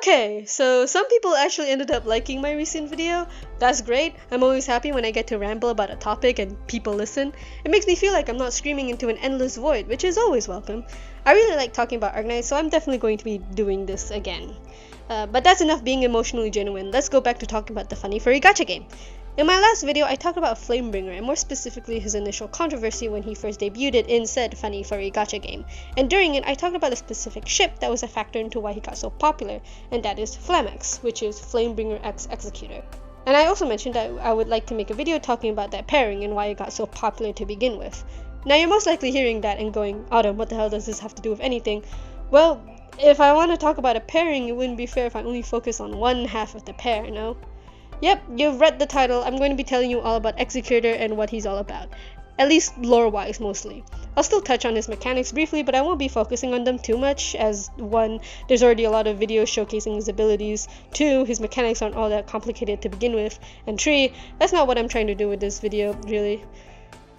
Okay, so some people actually ended up liking my recent video. That's great. I'm always happy when I get to ramble about a topic and people listen. It makes me feel like I'm not screaming into an endless void, which is always welcome. I really like talking about Arknights, so I'm definitely going to be doing this again. But that's enough being emotionally genuine. Let's go back to talking about the funny furry gacha game. In my last video, I talked about Flamebringer, and more specifically his initial controversy when he first debuted in said funny furry gacha game. And during it, I talked about a specific ship that was a factor into why he got so popular, and that is Flamex, which is Flamebringer X Executor. And I also mentioned that I would like to make a video talking about that pairing and why it got so popular to begin with. Now you're most likely hearing that and going, Autumn, what the hell does this have to do with anything? Well, if I want to talk about a pairing, it wouldn't be fair if I only focus on one half of the pair, no? Yep, you've read the title. I'm going to be telling you all about Executor and what he's all about. At least lore-wise, mostly. I'll still touch on his mechanics briefly, but I won't be focusing on them too much, as 1, there's already a lot of videos showcasing his abilities, 2, his mechanics aren't all that complicated to begin with, and 3, that's not what I'm trying to do with this video, really.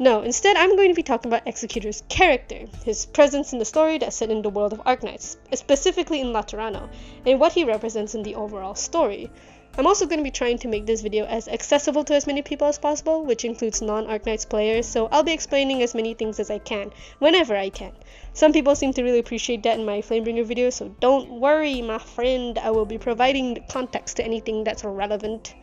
No, instead I'm going to be talking about Executor's character, his presence in the story that's set in the world of Arknights, specifically in Laterano, and what he represents in the overall story. I'm also going to be trying to make this video as accessible to as many people as possible, which includes non-Arknights players, so I'll be explaining as many things as I can, whenever I can. Some people seem to really appreciate that in my Flamebringer video, so don't worry, my friend, I will be providing the context to anything that's relevant.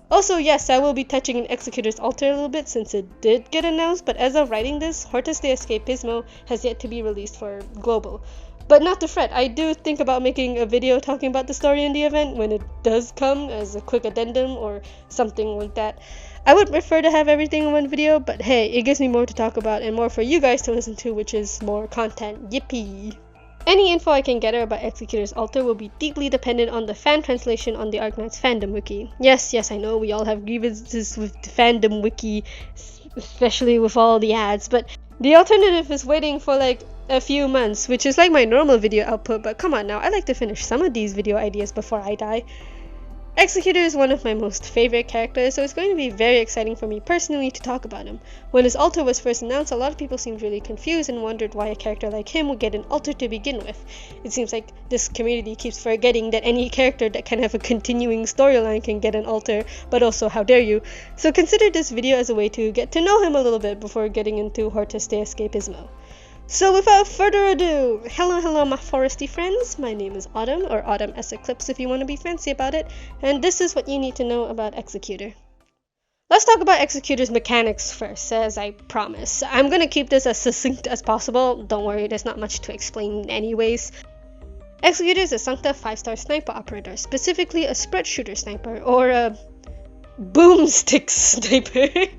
Also, yes, I will be touching on Executor's altar a little bit since it did get announced, but as of writing this, Hortus de Escapismo has yet to be released for global. But not to fret, I do think about making a video talking about the story in the event when it does come as a quick addendum or something like that. I would prefer to have everything in one video, but hey, it gives me more to talk about and more for you guys to listen to, which is more content. Yippee! Any info I can gather about Executor's altar will be deeply dependent on the fan translation on the Arknights fandom wiki. Yes, I know we all have grievances with the fandom wiki, especially with all the ads, but the alternative is waiting for like a few months, which is like my normal video output, but come on now, I like to finish some of these video ideas before I die. Executor is one of my most favorite characters, so it's going to be very exciting for me personally to talk about him. When his altar was first announced, a lot of people seemed really confused and wondered why a character like him would get an altar to begin with. It seems like this community keeps forgetting that any character that can have a continuing storyline can get an altar, but also how dare you. So consider this video as a way to get to know him a little bit before getting into Hortus de Escapismo. So without further ado, hello my foresty friends, my name is Autumn, or Autumn S Eclipse if you want to be fancy about it, and this is what you need to know about Executor. Let's talk about Executor's mechanics first, as I promise. I'm gonna keep this as succinct as possible, don't worry, there's not much to explain anyways. Executor is a Sancta 5-star sniper operator, specifically a spread shooter sniper, or a boomstick sniper.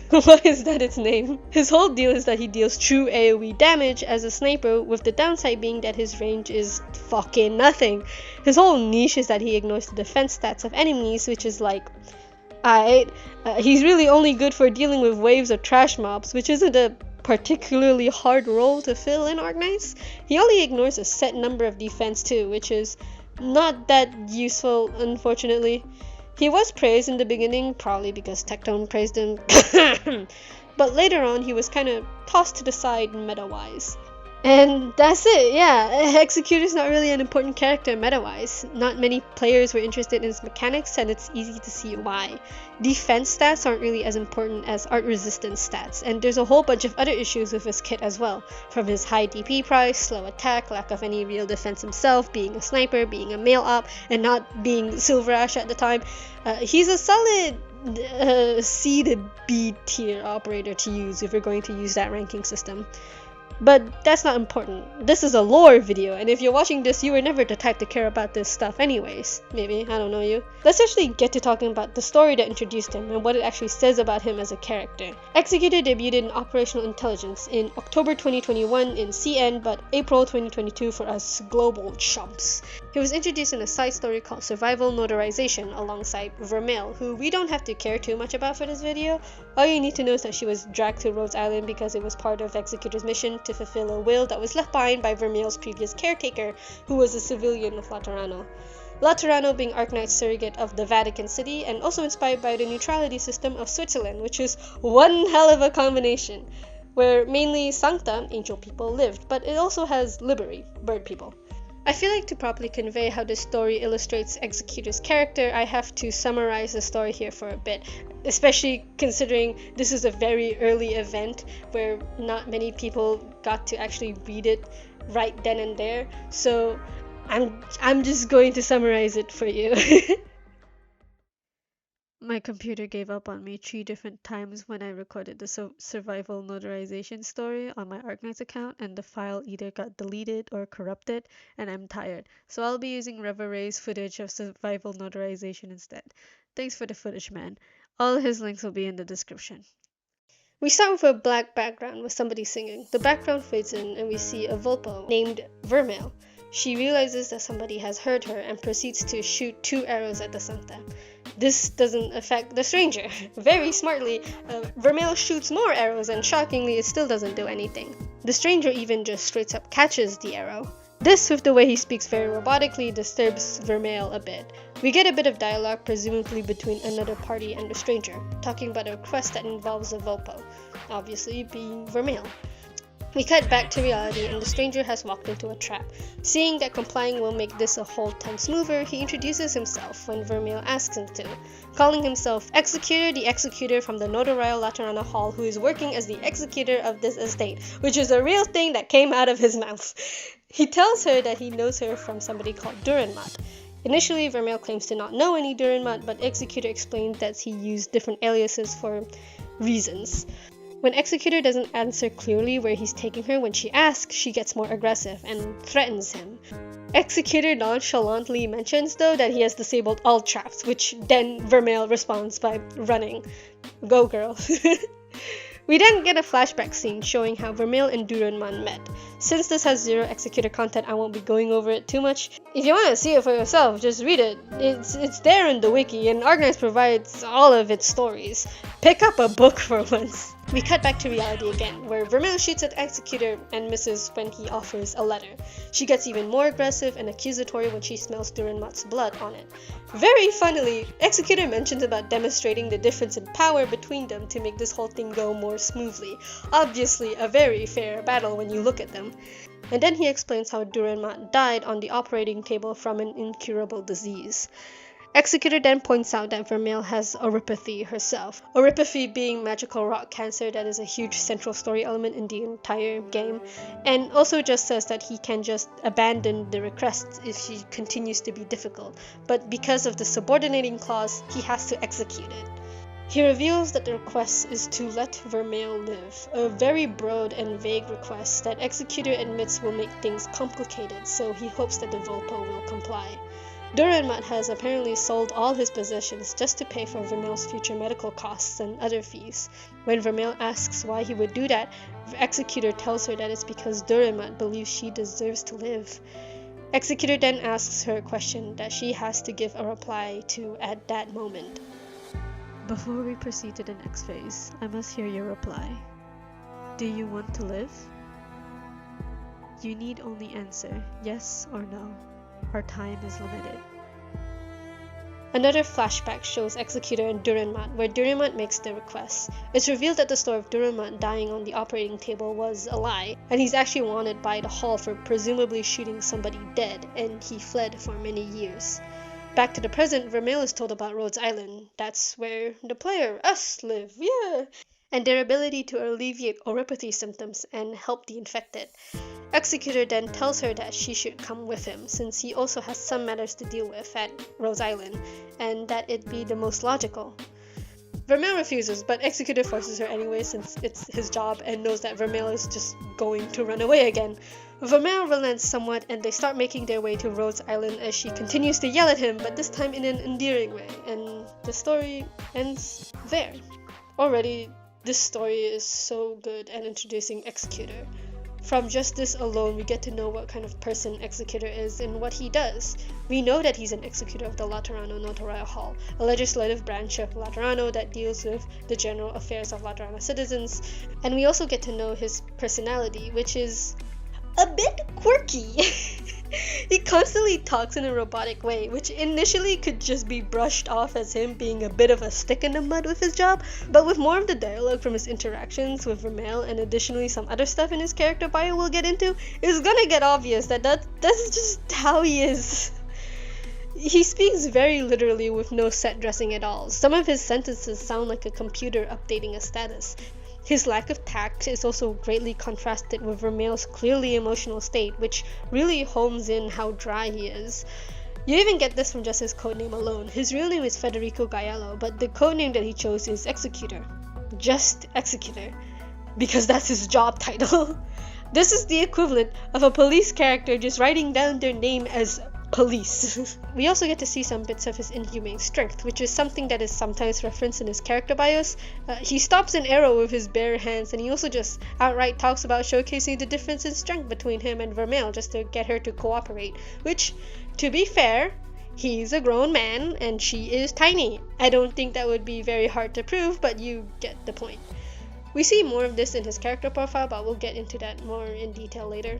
Why is that its name? His whole deal is that he deals true AoE damage as a sniper, with the downside being that his range is fucking nothing. His whole niche is that he ignores the defense stats of enemies, which is like, he's really only good for dealing with waves of trash mobs, which isn't a particularly hard role to fill in Arknights. He only ignores a set number of defense too, which is not that useful, unfortunately. He was praised in the beginning, probably because Tectone praised him, but later on he was kind of tossed to the side meta-wise. And that's it, yeah, Executor's not really an important character meta-wise. Not many players were interested in his mechanics, and it's easy to see why. Defense stats aren't really as important as art resistance stats, and there's a whole bunch of other issues with his kit as well, from his high DP price, slow attack, lack of any real defense himself, being a sniper, being a male op, and not being Silver Ash at the time. He's a solid C to B tier operator to use if you're going to use that ranking system. But that's not important. This is a lore video, and if you're watching this, you were never the type to care about this stuff anyways. Maybe, I don't know you. Let's actually get to talking about the story that introduced him and what it actually says about him as a character. Executor debuted in Operational Intelligence in October 2021 in CN, but April 2022 for us global chumps. He was introduced in a side story called Survival Notarization alongside Vermeil, who we don't have to care too much about for this video. All you need to know is that she was dragged to Rhodes Island because it was part of Executor's mission to fulfill a will that was left behind by Vermeil's previous caretaker, who was a civilian of Laterano. Laterano being Arknight's surrogate of the Vatican City, and also inspired by the neutrality system of Switzerland, which is one hell of a combination, where mainly Sancta, angel people, lived, but it also has Liberi, bird people. I feel like to properly convey how this story illustrates Executor's character, I have to summarize the story here for a bit, especially considering this is a very early event where not many people got to actually read it right then and there. So I'm just going to summarize it for you. My computer gave up on me 3 different times when I recorded the survival notarization story on my Arknights account, and the file either got deleted or corrupted, and I'm tired. So I'll be using Reveray's footage of survival notarization instead. Thanks for the footage, man. All his links will be in the description. We start with a black background with somebody singing. The background fades in and we see a Volpo named Vermeil. She realizes that somebody has heard her and proceeds to shoot 2 arrows at the Santa. This doesn't affect the stranger. Very smartly, Vermeil shoots more arrows and shockingly it still doesn't do anything. The stranger even just straight up catches the arrow. This, with the way he speaks very robotically, disturbs Vermeil a bit. We get a bit of dialogue, presumably between another party and the stranger, talking about a quest that involves a Volpo, obviously being Vermeil. We cut back to reality and the stranger has walked into a trap. Seeing that complying will make this a whole ton smoother, he introduces himself when Vermeil asks him to, calling himself Executor, the Executor from the Notarial Laterana Hall, who is working as the executor of this estate, which is a real thing that came out of his mouth. He tells her that he knows her from somebody called Duranmat. Initially, Vermeil claims to not know any Duranmat, but Executor explains that he used different aliases for reasons. When Executor doesn't answer clearly where he's taking her when she asks, she gets more aggressive and threatens him. Executor nonchalantly mentions, though, that he has disabled all traps, which then Vermeil responds by running. Go, girl. We then get a flashback scene showing how Vermeil and Duranman met. Since this has 0 Executor content, I won't be going over it too much. If you want to see it for yourself, just read it. It's there in the wiki, and Arknights provides all of its stories. Pick up a book for once. We cut back to reality again, where Vermeil shoots at Executor and misses when he offers a letter. She gets even more aggressive and accusatory when she smells Duranmat's blood on it. Very funnily, Executor mentions about demonstrating the difference in power between them to make this whole thing go more smoothly. Obviously, a very fair battle when you look at them. And then he explains how Duranmat died on the operating table from an incurable disease. Executor then points out that Vermeil has oropathy herself. Oropathy being magical rock cancer that is a huge central story element in the entire game, and also just says that he can just abandon the request if she continues to be difficult, but because of the subordinating clause, he has to execute it. He reveals that the request is to let Vermeil live, a very broad and vague request that Executor admits will make things complicated, so he hopes that the Volpo will comply. Duranmat has apparently sold all his possessions just to pay for Vermeil's future medical costs and other fees. When Vermeil asks why he would do that, Executor tells her that it's because Duranmat believes she deserves to live. Executor then asks her a question that she has to give a reply to at that moment. Before we proceed to the next phase, I must hear your reply. Do you want to live? You need only answer yes or no. Our time is limited. Another flashback shows Executor and Duranmat, where Duranmat makes the request. It's revealed that the story of Duranmat dying on the operating table was a lie, and he's actually wanted by the Hall for presumably shooting somebody dead, and he fled for many years. Back to the present, Vermeil is told about Rhodes Island. That's where the player, us, live, yeah! And their ability to alleviate oropathy symptoms and help the infected. Executor then tells her that she should come with him, since he also has some matters to deal with at Rhodes Island, and that it'd be the most logical. Vermeil refuses, but Executor forces her anyway since it's his job and knows that Vermeil is just going to run away again. Vermeil relents somewhat and they start making their way to Rhodes Island as she continues to yell at him, but this time in an endearing way, and the story ends there. Already, this story is so good at introducing Executor. From just this alone, we get to know what kind of person Executor is and what he does. We know that he's an Executor of the Laterano Notarial Hall, a legislative branch of Laterano that deals with the general affairs of Laterano citizens, and we also get to know his personality, which is a bit quirky. He constantly talks in a robotic way, which initially could just be brushed off as him being a bit of a stick in the mud with his job, but with more of the dialogue from his interactions with Vermeil and additionally some other stuff in his character bio we'll get into, it's gonna get obvious that that's just how he is. He speaks very literally with no set dressing at all. Some of his sentences sound like a computer updating a status. His lack of tact is also greatly contrasted with Vermeil's clearly emotional state, which really hones in how dry he is. You even get this from just his codename alone. His real name is Federico Gaiello, but the codename that he chose is Executor. Just Executor. Because that's his job title. This is the equivalent of a police character just writing down their name as police. We also get to see some bits of his inhumane strength, which is something that is sometimes referenced in his character bios. He stops an arrow with his bare hands, and he also just outright talks about showcasing the difference in strength between him and Vermeil just to get her to cooperate, which, to be fair, he's a grown man and she is tiny. I don't think that would be very hard to prove, but you get the point. We see more of this in his character profile, but we'll get into that more in detail later.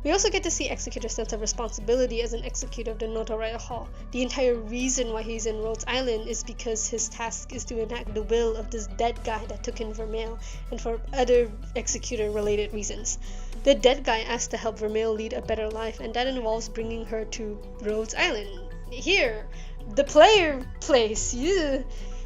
We also get to see Executor's sense of responsibility as an executor of the Notoriety Hall. The entire reason why he's in Rhodes Island is because his task is to enact the will of this dead guy that took in Vermeil, and for other executor-related reasons. The dead guy asked to help Vermeil lead a better life, and that involves bringing her to Rhodes Island. Here, the player place. Yeah.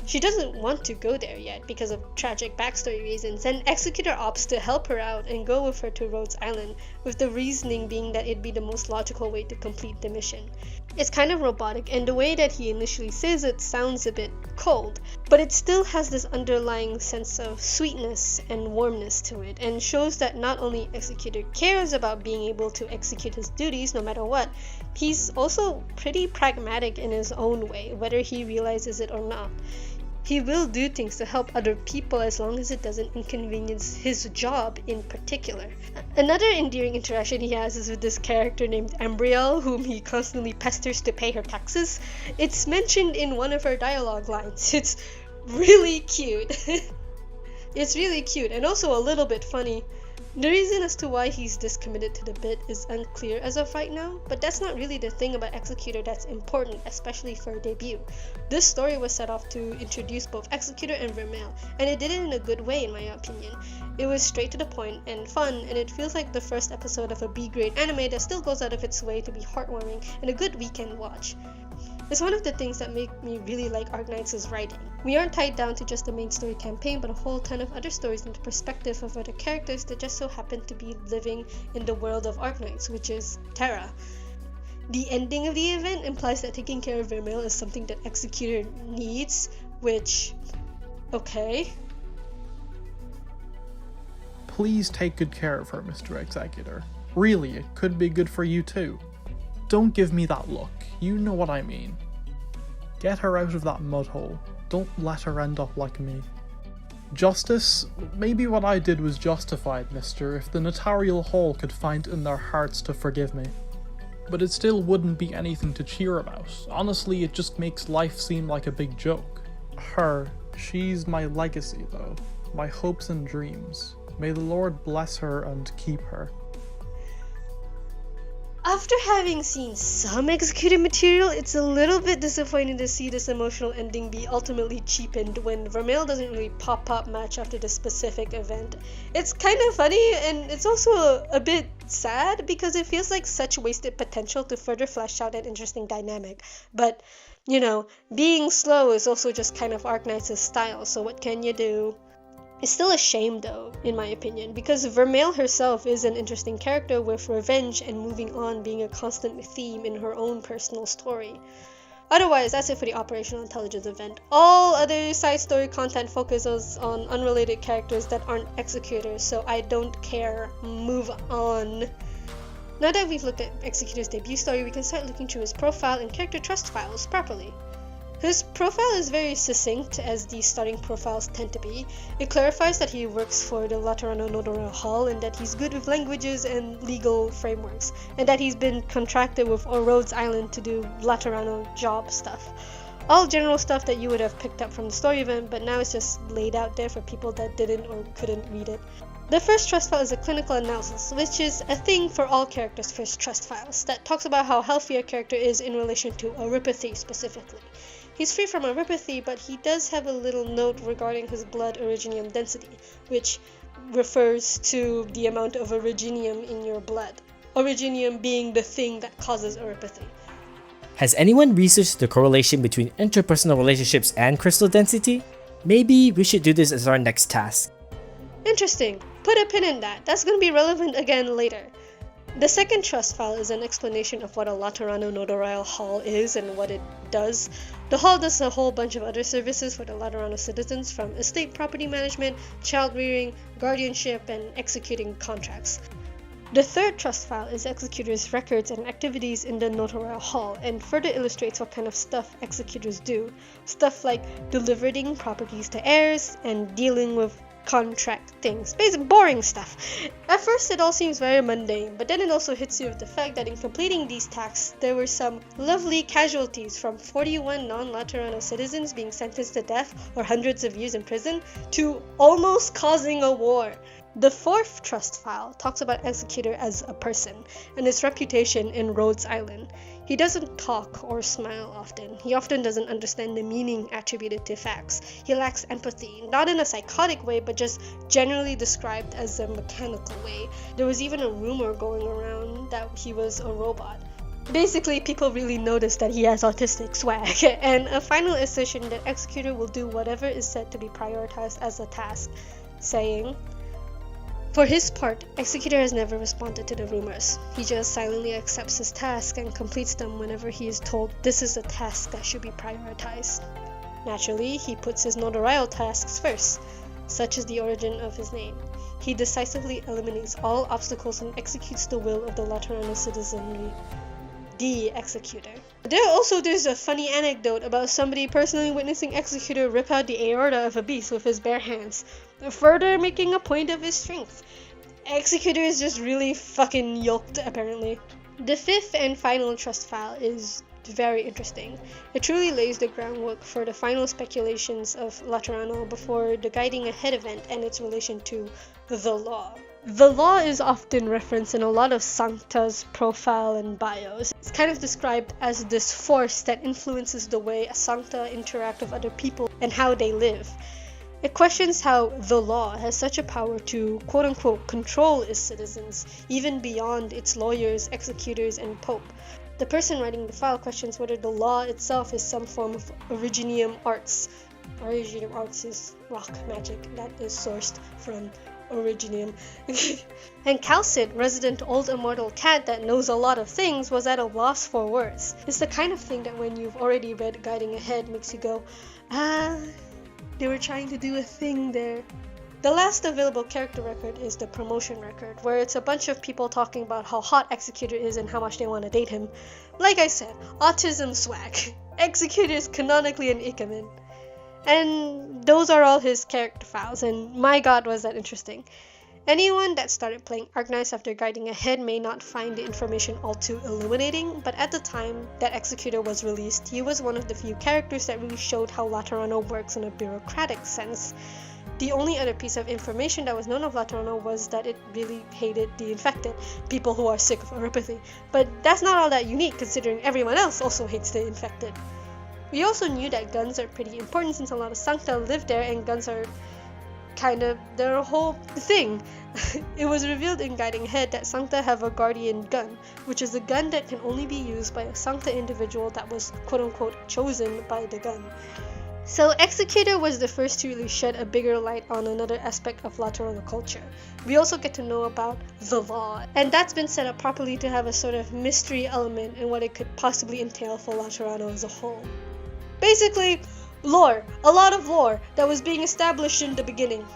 She doesn't want to go there yet because of tragic backstory reasons, and Executor opts to help her out and go with her to Rhodes Island, with the reasoning being that it'd be the most logical way to complete the mission. It's kind of robotic, and the way that he initially says it sounds a bit cold, but it still has this underlying sense of sweetness and warmness to it, and shows that not only Executor cares about being able to execute his duties no matter what, he's also pretty pragmatic in his own way, whether he realizes it or not. He will do things to help other people as long as it doesn't inconvenience his job in particular. Another endearing interaction he has is with this character named Ambrielle, whom he constantly pesters to pay her taxes. It's mentioned in one of her dialogue lines. It's really cute. It's really cute and also a little bit funny. The reason as to why he's this committed to the bit is unclear as of right now, but that's not really the thing about Executor that's important, especially for a debut. This story was set off to introduce both Executor and Vermeil, and it did it in a good way in my opinion. It was straight to the point and fun, and it feels like the first episode of a B-grade anime that still goes out of its way to be heartwarming and a good weekend watch. It's one of the things that make me really like Arknights' writing. We aren't tied down to just the main story campaign, but a whole ton of other stories in the perspective of other characters that just so happen to be living in the world of Arknights, which is Terra. The ending of the event implies that taking care of Vermeil is something that Executor needs, which... okay. Please take good care of her, Mr. Executor. Really, it could be good for you too. Don't give me that look, you know what I mean. Get her out of that mud hole. Don't let her end up like me. Justice? Maybe what I did was justified, mister, if the Notarial Hall could find in their hearts to forgive me. But it still wouldn't be anything to cheer about. Honestly, it just makes life seem like a big joke. Her, she's my legacy though. My hopes and dreams. May the Lord bless her and keep her. After having seen some Executor material, it's a little bit disappointing to see this emotional ending be ultimately cheapened when Vermeil doesn't really pop up much after the specific event. It's kind of funny, and it's also a bit sad because it feels like such wasted potential to further flesh out an interesting dynamic. But, you know, being slow is also just kind of Arknights' style, so what can you do? It's still a shame though, in my opinion, because Vermeil herself is an interesting character with revenge and moving on being a constant theme in her own personal story. Otherwise, that's it for the Operational Intelligence event. All other side story content focuses on unrelated characters that aren't executors, so I don't care. Move on. Now that we've looked at Executor's debut story, we can start looking through his profile and character trust files properly. His profile is very succinct, as these starting profiles tend to be. It clarifies that he works for the Laterano Notoriety Hall and that he's good with languages and legal frameworks, and that he's been contracted with Rhodes Island to do Laterano job stuff. All general stuff that you would have picked up from the story event, but now it's just laid out there for people that didn't or couldn't read it. The first trust file is a clinical analysis, which is a thing for all characters' first trust files, that talks about how healthy a character is in relation to erypathy specifically. He's free from erypathy, but he does have a little note regarding his blood originium density, which refers to the amount of originium in your blood. Originium being the thing that causes erypathy. Has anyone researched the correlation between interpersonal relationships and crystal density? Maybe we should do this as our next task. Interesting. Put a pin in that. That's going to be relevant again later. The second trust file is an explanation of what a Laterano notarial hall is and what it does. The hall does a whole bunch of other services for the Laterano citizens, from estate property management, child rearing, guardianship, and executing contracts. The third trust file is Executor's records and activities in the notarial hall, and further illustrates what kind of stuff executors do. Stuff like delivering properties to heirs and dealing with contract things. Basic boring stuff. At first it all seems very mundane, but then it also hits you with the fact that in completing these tasks, there were some lovely casualties, from 41 non-Laterano citizens being sentenced to death or hundreds of years in prison, to almost causing a war. The fourth trust file talks about Executor as a person and his reputation in Rhodes Island. He doesn't talk or smile often. He often doesn't understand the meaning attributed to facts. He lacks empathy, not in a psychotic way, but just generally described as a mechanical way. There was even a rumor going around that he was a robot. Basically, people really notice that he has autistic swag. And a final assertion that Executor will do whatever is said to be prioritized as a task, saying, for his part, Executor has never responded to the rumors. He just silently accepts his task and completes them whenever he is told this is a task that should be prioritized. Naturally, he puts his notarial tasks first, such as the origin of his name. He decisively eliminates all obstacles and executes the will of the Laterano citizenry. The Executor. There's a funny anecdote about somebody personally witnessing Executor rip out the aorta of a beast with his bare hands, further making a point of his strength. Executor is just really fucking yoked, apparently. The fifth and final trust file is very interesting. It truly lays the groundwork for the final speculations of Laterano before the Guiding Ahead event and its relation to the law. The law is often referenced in a lot of Sancta's profile and bios. It's kind of described as this force that influences the way a Sancta interact with other people and how they live. It questions how the law has such a power to quote-unquote control its citizens, even beyond its lawyers, executors, and pope. The person writing the file questions whether the law itself is some form of originium arts. Originium arts is rock magic that is sourced from originium. And Calcid, resident old immortal cat that knows a lot of things, was at a loss for words. It's the kind of thing that when you've already read Guiding Ahead makes you go, they were trying to do a thing there. The last available character record is the promotion record, where it's a bunch of people talking about how hot Executor is and how much they want to date him. Like I said, autism swag. Executor is canonically an Ikemen. And those are all his character files, and my god was that interesting. Anyone that started playing Arknights after Guiding Ahead may not find the information all too illuminating, but at the time that Executor was released, he was one of the few characters that really showed how Laterano works in a bureaucratic sense. The only other piece of information that was known of Laterano was that it really hated the infected, people who are sick of erypathy, but that's not all that unique considering everyone else also hates the infected. We also knew that guns are pretty important since a lot of Sancta live there and guns are kind of their whole thing. It was revealed in Guiding Ahead that Sancta have a guardian gun, which is a gun that can only be used by a Sancta individual that was quote-unquote chosen by the gun. So Executor was the first to really shed a bigger light on another aspect of Laterano culture. We also get to know about the law, and that's been set up properly to have a sort of mystery element in what it could possibly entail for Laterano as a whole. Basically, lore. A lot of lore that was being established in the beginning.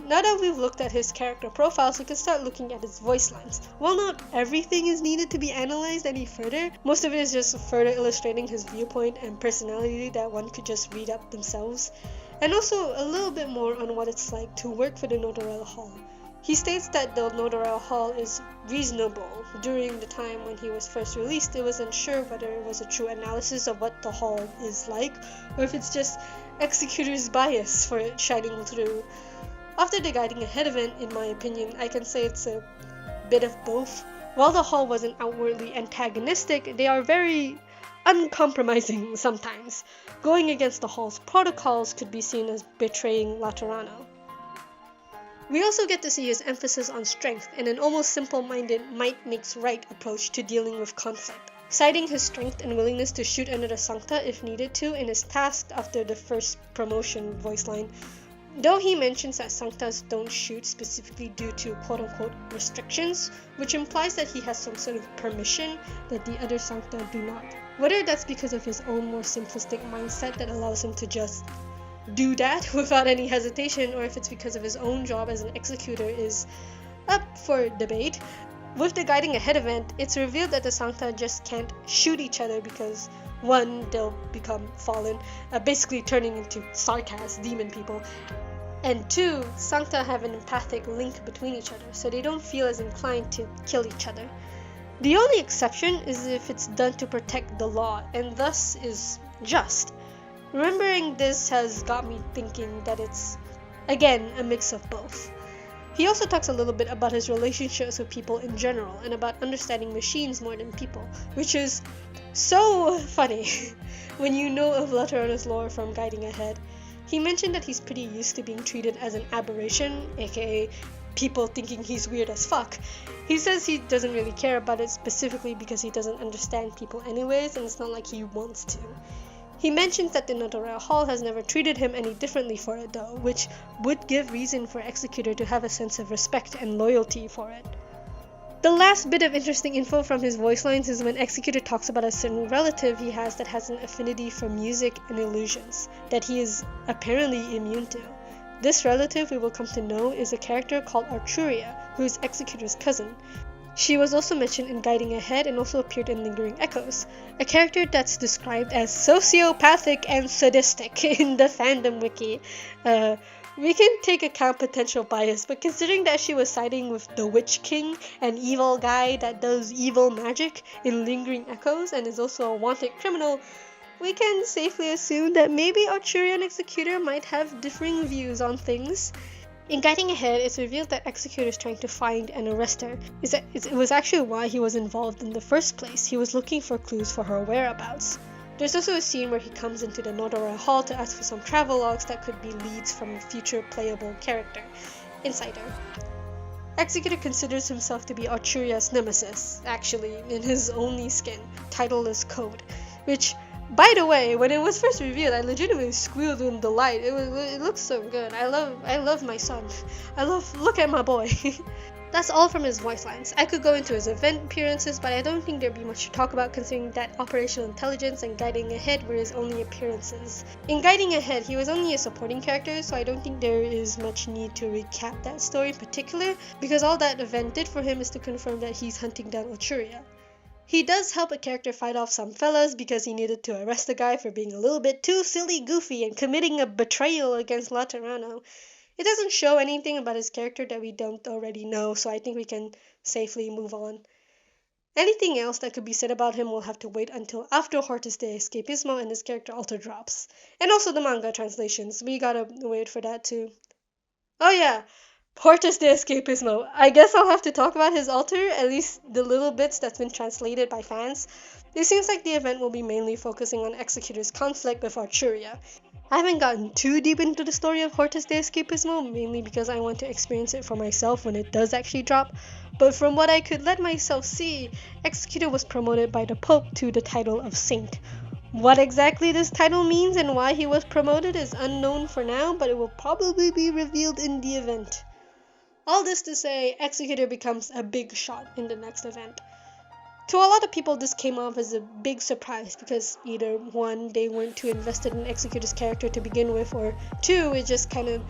Now that we've looked at his character profiles, we can start looking at his voice lines. While not everything is needed to be analyzed any further, most of it is just further illustrating his viewpoint and personality that one could just read up themselves. And also a little bit more on what it's like to work for the Notarial Hall. He states that the Notarial Hall is reasonable. During the time when he was first released, it was unsure whether it was a true analysis of what the hall is like, or if it's just Executor's bias for it shining through. After the Guiding Ahead event, in my opinion, I can say it's a bit of both. While the Hall wasn't outwardly antagonistic, they are very uncompromising sometimes. Going against the Hall's protocols could be seen as betraying Laterano. We also get to see his emphasis on strength and an almost simple-minded might makes right approach to dealing with conflict, citing his strength and willingness to shoot another Sancta if needed to in his task after the first promotion voice line. Though he mentions that Sanctas don't shoot specifically due to quote-unquote restrictions, which implies that he has some sort of permission that the other Sancta do not. Whether that's because of his own more simplistic mindset that allows him to just do that without any hesitation, or if it's because of his own job as an executor is up for debate. With the Guiding Ahead event, it's revealed that the Sancta just can't shoot each other because one, they'll become fallen, basically turning into sarcas, demon people, and two, Sancta have an empathic link between each other, so they don't feel as inclined to kill each other. The only exception is if it's done to protect the law, and thus is just. Remembering this has got me thinking that it's, again, a mix of both. He also talks a little bit about his relationships with people in general, and about understanding machines more than people, which is so funny when you know of Laterano's lore from Guiding Ahead. He mentioned that he's pretty used to being treated as an aberration, aka people thinking he's weird as fuck. He says he doesn't really care about it specifically because he doesn't understand people anyways, and it's not like he wants to. He mentions that the Notarial Hall has never treated him any differently for it though, which would give reason for Executor to have a sense of respect and loyalty for it. The last bit of interesting info from his voice lines is when Executor talks about a certain relative he has that has an affinity for music and illusions, that he is apparently immune to. This relative, we will come to know, is a character called Arturia, who is Executor's cousin. She was also mentioned in Guiding Ahead and also appeared in Lingering Echoes, a character that's described as sociopathic and sadistic in the fandom wiki. We can take account potential bias, but considering that she was siding with the Witch King, an evil guy that does evil magic in Lingering Echoes and is also a wanted criminal, we can safely assume that maybe Arturia and Executor might have differing views on things. In Guiding Ahead, it's revealed that Executor is trying to find and arrest her. It was actually why he was involved in the first place. He was looking for clues for her whereabouts. There's also a scene where he comes into the Notarial Hall to ask for some travelogues that could be leads from a future playable character, Insider. Executor considers himself to be Arturia's nemesis, actually, in his only skin, titleless code, which, by the way, when it was first revealed, I legitimately squealed in delight. It looks so good. I love my son. Look at my boy. That's all from his voice lines. I could go into his event appearances, but I don't think there'd be much to talk about considering that Operational Intelligence and Guiding Ahead were his only appearances. In Guiding Ahead, he was only a supporting character, so I don't think there is much need to recap that story in particular, because all that event did for him is to confirm that he's hunting down Arturia. He does help a character fight off some fellas because he needed to arrest the guy for being a little bit too silly goofy and committing a betrayal against Laterano. It doesn't show anything about his character that we don't already know, so I think we can safely move on. Anything else that could be said about him will have to wait until after Hortus de Escapismo and his character alter drops. And also the manga translations, we gotta wait for that too. Oh yeah, Hortus de Escapismo. I guess I'll have to talk about his alter, at least the little bits that's been translated by fans. It seems like the event will be mainly focusing on Executor's conflict with Arturia. I haven't gotten too deep into the story of Hortus de Escapismo, mainly because I want to experience it for myself when it does actually drop, but from what I could let myself see, Executor was promoted by the Pope to the title of Saint. What exactly this title means and why he was promoted is unknown for now, but it will probably be revealed in the event. All this to say, Executor becomes a big shot in the next event. To a lot of people, this came off as a big surprise because either one, they weren't too invested in Executor's character to begin with, or two, it just kind of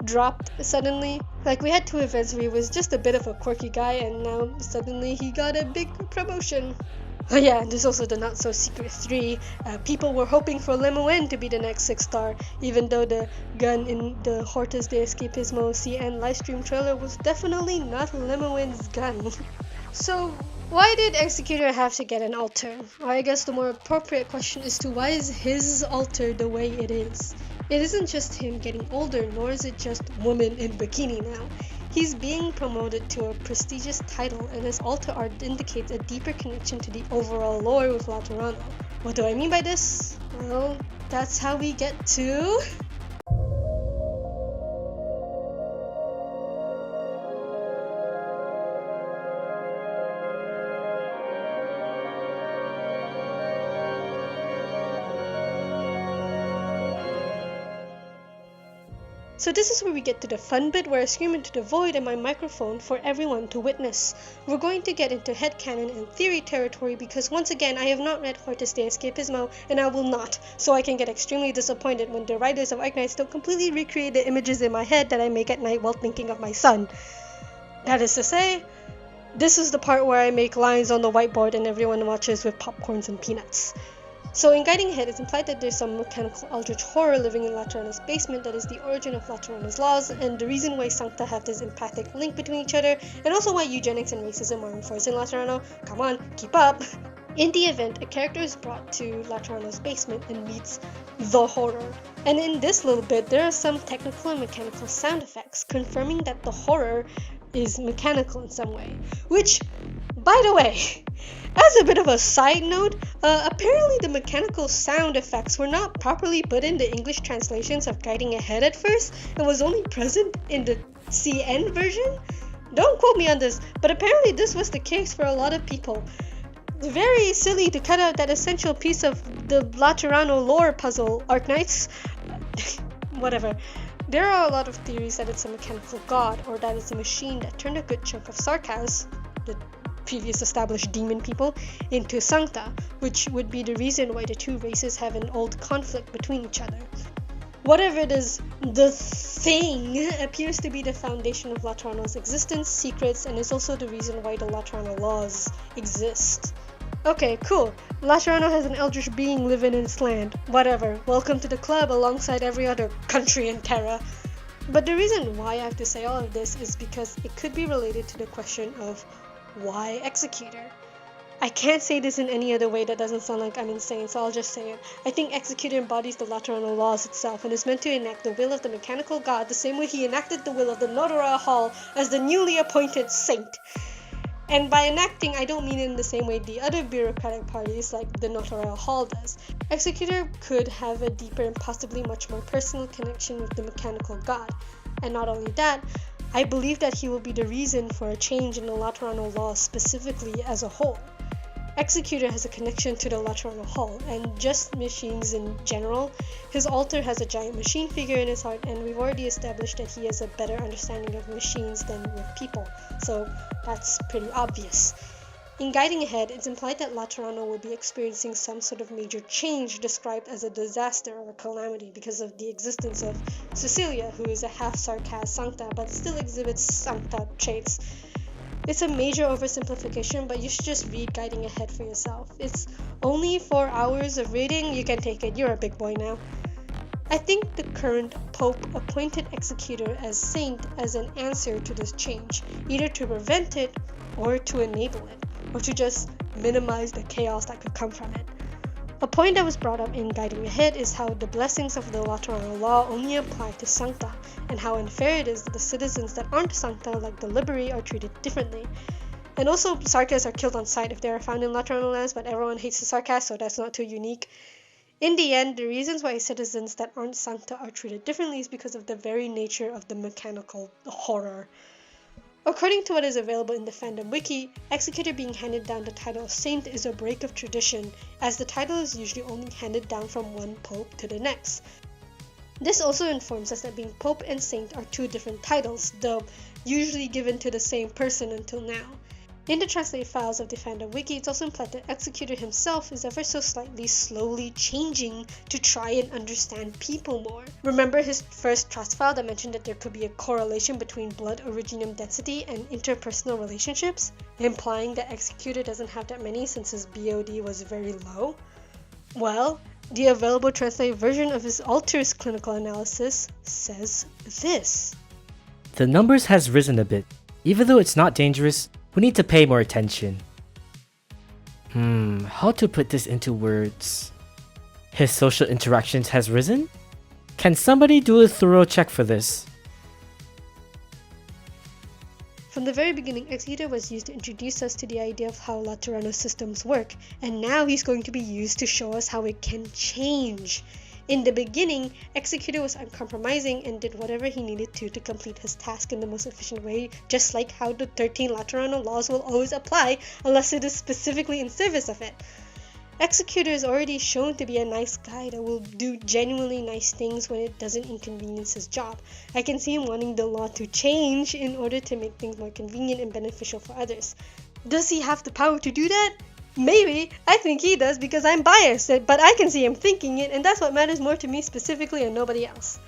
dropped suddenly. Like, we had two events where he was just a bit of a quirky guy, and now suddenly he got a big promotion. Oh yeah, and there's also the Not So Secret 3. People were hoping for Lemoine to be the next 6-star, even though the gun in the Hortus de Escapismo CN livestream trailer was definitely not Lemoine's gun. So, why did Executor have to get an alter? Or I guess the more appropriate question is to why is his alter the way it is? It isn't just him getting older, nor is it just woman in bikini now. He's being promoted to a prestigious title, and his altar art indicates a deeper connection to the overall lore with Laterano. What do I mean by this? Well, that's how we get to... So this is where we get to the fun bit where I scream into the void and my microphone for everyone to witness. We're going to get into headcanon and theory territory because once again I have not read Hortus de Escapismo and I will not, so I can get extremely disappointed when the writers of Arknights don't completely recreate the images in my head that I make at night while thinking of my son. That is to say, this is the part where I make lines on the whiteboard and everyone watches with popcorns and peanuts. So in Guiding Ahead, it's implied that there's some mechanical eldritch horror living in Laterano's basement that is the origin of Laterano's laws, and the reason why Sancta have this empathic link between each other, and also why eugenics and racism are enforced in Laterano. Come on, keep up! In the event, a character is brought to Laterano's basement and meets the horror. And in this little bit, there are some technical and mechanical sound effects, confirming that the horror is mechanical in some way. Which, by the way, as a bit of a side note, apparently the mechanical sound effects were not properly put in the English translations of Guiding Ahead at first, and was only present in the CN version? Don't quote me on this, but apparently this was the case for a lot of people. Very silly to cut out that essential piece of the Laterano lore puzzle, Arknights. Whatever. There are a lot of theories that it's a mechanical god, or that it's a machine that turned a good chunk of Sarkaz, the previous established demon people, into Sancta, which would be the reason why the two races have an old conflict between each other. Whatever it is, the thing appears to be the foundation of Laterano's existence, secrets, and is also the reason why the Laterano laws exist. Okay, cool. Laterano has an eldritch being living in its land. Whatever. Welcome to the club alongside every other country in Terra. But the reason why I have to say all of this is because it could be related to the question of why Executor? I can't say this in any other way that doesn't sound like I'm insane, so I'll just say it. I think Executor embodies the Laterano laws itself and is meant to enact the will of the mechanical god the same way he enacted the will of the Notora Hall as the newly appointed saint. And by enacting, I don't mean in the same way the other bureaucratic parties like the Notarial Hall does. Executor could have a deeper and possibly much more personal connection with the mechanical god. And not only that, I believe that he will be the reason for a change in the Laterano law specifically as a whole. Executor has a connection to the Laterano Hall, and just machines in general. His altar has a giant machine figure in his heart, and we've already established that he has a better understanding of machines than with people, so that's pretty obvious. In Guiding Ahead, it's implied that Laterano will be experiencing some sort of major change described as a disaster or calamity because of the existence of Cecilia, who is a half-Sarkaz Sancta but still exhibits Sancta traits. It's a major oversimplification, but you should just read Guiding Ahead for yourself. It's only 4 hours of reading, you can take it, you're a big boy now. I think the current Pope appointed Executor as saint as an answer to this change, either to prevent it or to enable it, or to just minimize the chaos that could come from it. A point that was brought up in Guiding Ahead is how the blessings of the Laterano law only apply to Sancta, and how unfair it is that the citizens that aren't Sancta, like the Liberi, are treated differently. And also, Sarkaz are killed on sight if they are found in Laterano lands, but everyone hates the Sarkaz, so that's not too unique. In the end, the reasons why citizens that aren't Sancta are treated differently is because of the very nature of the mechanical horror. According to what is available in the fandom wiki, Executor being handed down the title of Saint is a break of tradition, as the title is usually only handed down from one pope to the next. This also informs us that being Pope and Saint are two different titles, though usually given to the same person until now. In the translated files of the fandom wiki, it's also implied that Executor himself is ever so slightly slowly changing to try and understand people more. Remember his first trust file that mentioned that there could be a correlation between blood originum density and interpersonal relationships, implying that Executor doesn't have that many since his BOD was very low? Well, the available translated version of his altar's clinical analysis says this. The numbers has risen a bit. Even though it's not dangerous, we need to pay more attention. How to put this into words? His social interactions has risen? Can somebody do a thorough check for this? From the very beginning, Executor was used to introduce us to the idea of how Laterano systems work, and now he's going to be used to show us how it can change. In the beginning, Executor was uncompromising and did whatever he needed to complete his task in the most efficient way, just like how the 13 Laterano laws will always apply unless it is specifically in service of it. Executor is already shown to be a nice guy that will do genuinely nice things when it doesn't inconvenience his job. I can see him wanting the law to change in order to make things more convenient and beneficial for others. Does he have the power to do that? Maybe. I think he does because I'm biased, but I can see him thinking it, and that's what matters more to me specifically and nobody else.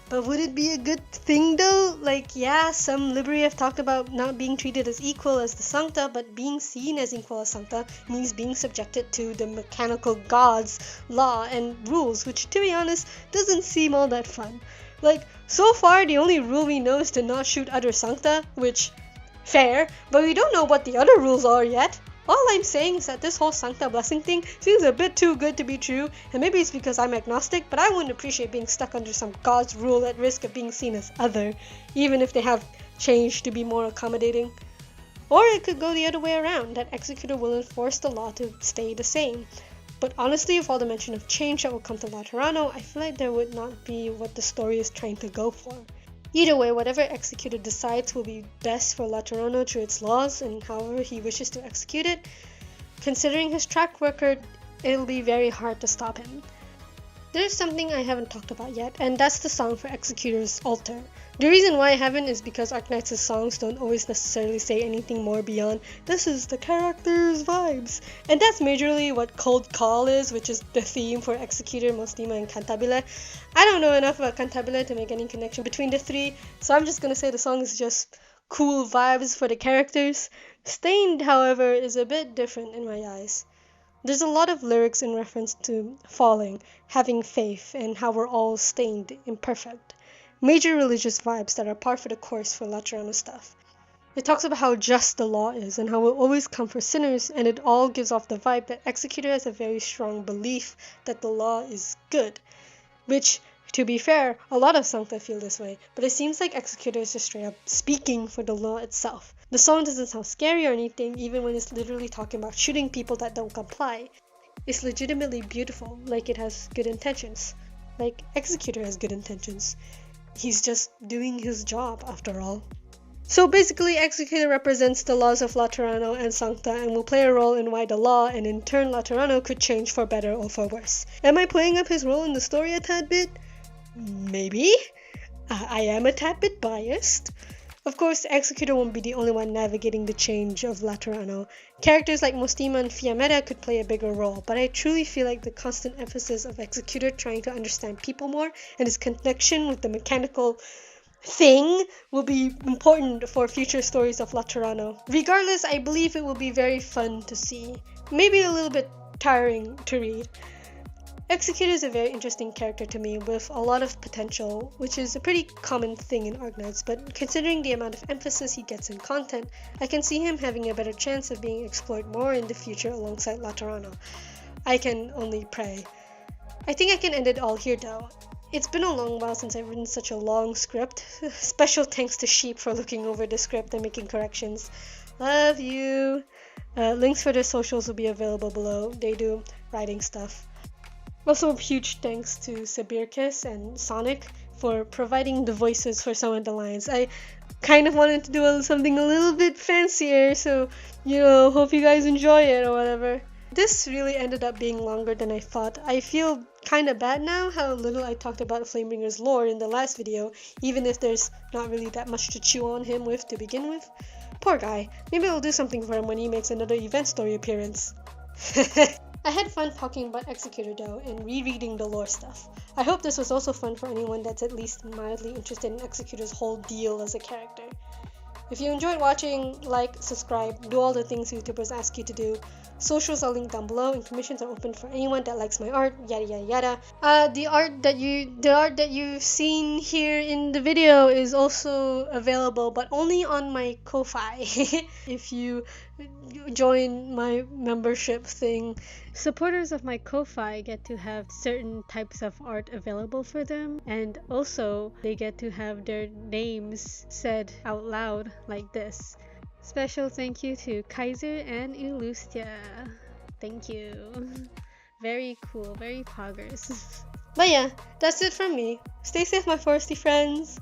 But would it be a good thing though? Like, yeah, some Libri have talked about not being treated as equal as the Sancta, but being seen as equal as Sancta means being subjected to the mechanical gods, law, and rules, which, to be honest, doesn't seem all that fun. Like, so far the only rule we know is to not shoot other Sancta, which, fair, but we don't know what the other rules are yet. All I'm saying is that this whole Sancta blessing thing seems a bit too good to be true, and maybe it's because I'm agnostic, but I wouldn't appreciate being stuck under some god's rule at risk of being seen as other, even if they have changed to be more accommodating. Or it could go the other way around, that Executor will enforce the law to stay the same. But honestly, with all the mention of change that will come to Laterano, I feel like there would not be what the story is trying to go for. Either way, whatever Executor decides will be best for Laterano through its laws and however he wishes to execute it. Considering his track record, it'll be very hard to stop him. There's something I haven't talked about yet, and that's the song for Executor's altar. The reason why I haven't is because Arknights' songs don't always necessarily say anything more beyond, this is the character's vibes. And that's majorly what Cold Call is, which is the theme for Executor, Mostima, and Cantabile. I don't know enough about Cantabile to make any connection between the three, so I'm just gonna say the song is just cool vibes for the characters. Stained, however, is a bit different in my eyes. There's a lot of lyrics in reference to falling, having faith, and how we're all stained, imperfect. Major religious vibes that are par for the course for Laterano stuff. It talks about how just the law is and how it will always come for sinners, and it all gives off the vibe that Executor has a very strong belief that the law is good. Which, to be fair, a lot of Sancta feel this way, but it seems like Executor is just straight up speaking for the law itself. The song doesn't sound scary or anything, even when it's literally talking about shooting people that don't comply. It's legitimately beautiful, like it has good intentions. Like Executor has good intentions. He's just doing his job, after all. So basically, Executor represents the laws of Laterano and Sancta and will play a role in why the law, and in turn Laterano, could change for better or for worse. Am I playing up his role in the story a tad bit? Maybe. I am a tad bit biased. Of course, Executor won't be the only one navigating the change of Laterano. Characters like Mostima and Fiammetta could play a bigger role, but I truly feel like the constant emphasis of Executor trying to understand people more and his connection with the mechanical thing will be important for future stories of Laterano. Regardless, I believe it will be very fun to see. Maybe a little bit tiring to read. Executor is a very interesting character to me with a lot of potential, which is a pretty common thing in Arknights, but considering the amount of emphasis he gets in content, I can see him having a better chance of being explored more in the future alongside Laterano. I can only pray. I think I can end it all here though. It's been a long while since I've written such a long script. Special thanks to Sheep for looking over the script and making corrections. Love you! Links for their socials will be available below. They do writing stuff. Also, huge thanks to Sabirkis and Sonic for providing the voices for some of the lines. I kind of wanted to do something a little bit fancier, so, hope you guys enjoy it or whatever. This really ended up being longer than I thought. I feel kind of bad now how little I talked about Flamebringer's lore in the last video, even if there's not really that much to chew on him with to begin with. Poor guy. Maybe I'll do something for him when he makes another event story appearance. I had fun talking about Executor though and rereading the lore stuff. I hope this was also fun for anyone that's at least mildly interested in Executor's whole deal as a character. If you enjoyed watching, like, subscribe, do all the things YouTubers ask you to do. Socials are linked down below, and commissions are open for anyone that likes my art, yada yada yada. The art that you've seen here in the video is also available, but only on my Ko-fi. If you join my membership thing, supporters of my Ko-fi get to have certain types of art available for them, and also they get to have their names said out loud like this. Special thank you to Kaiser and Ilustia. Thank you. Very cool, very poggers. But yeah, that's it from me. Stay safe, my foresty friends.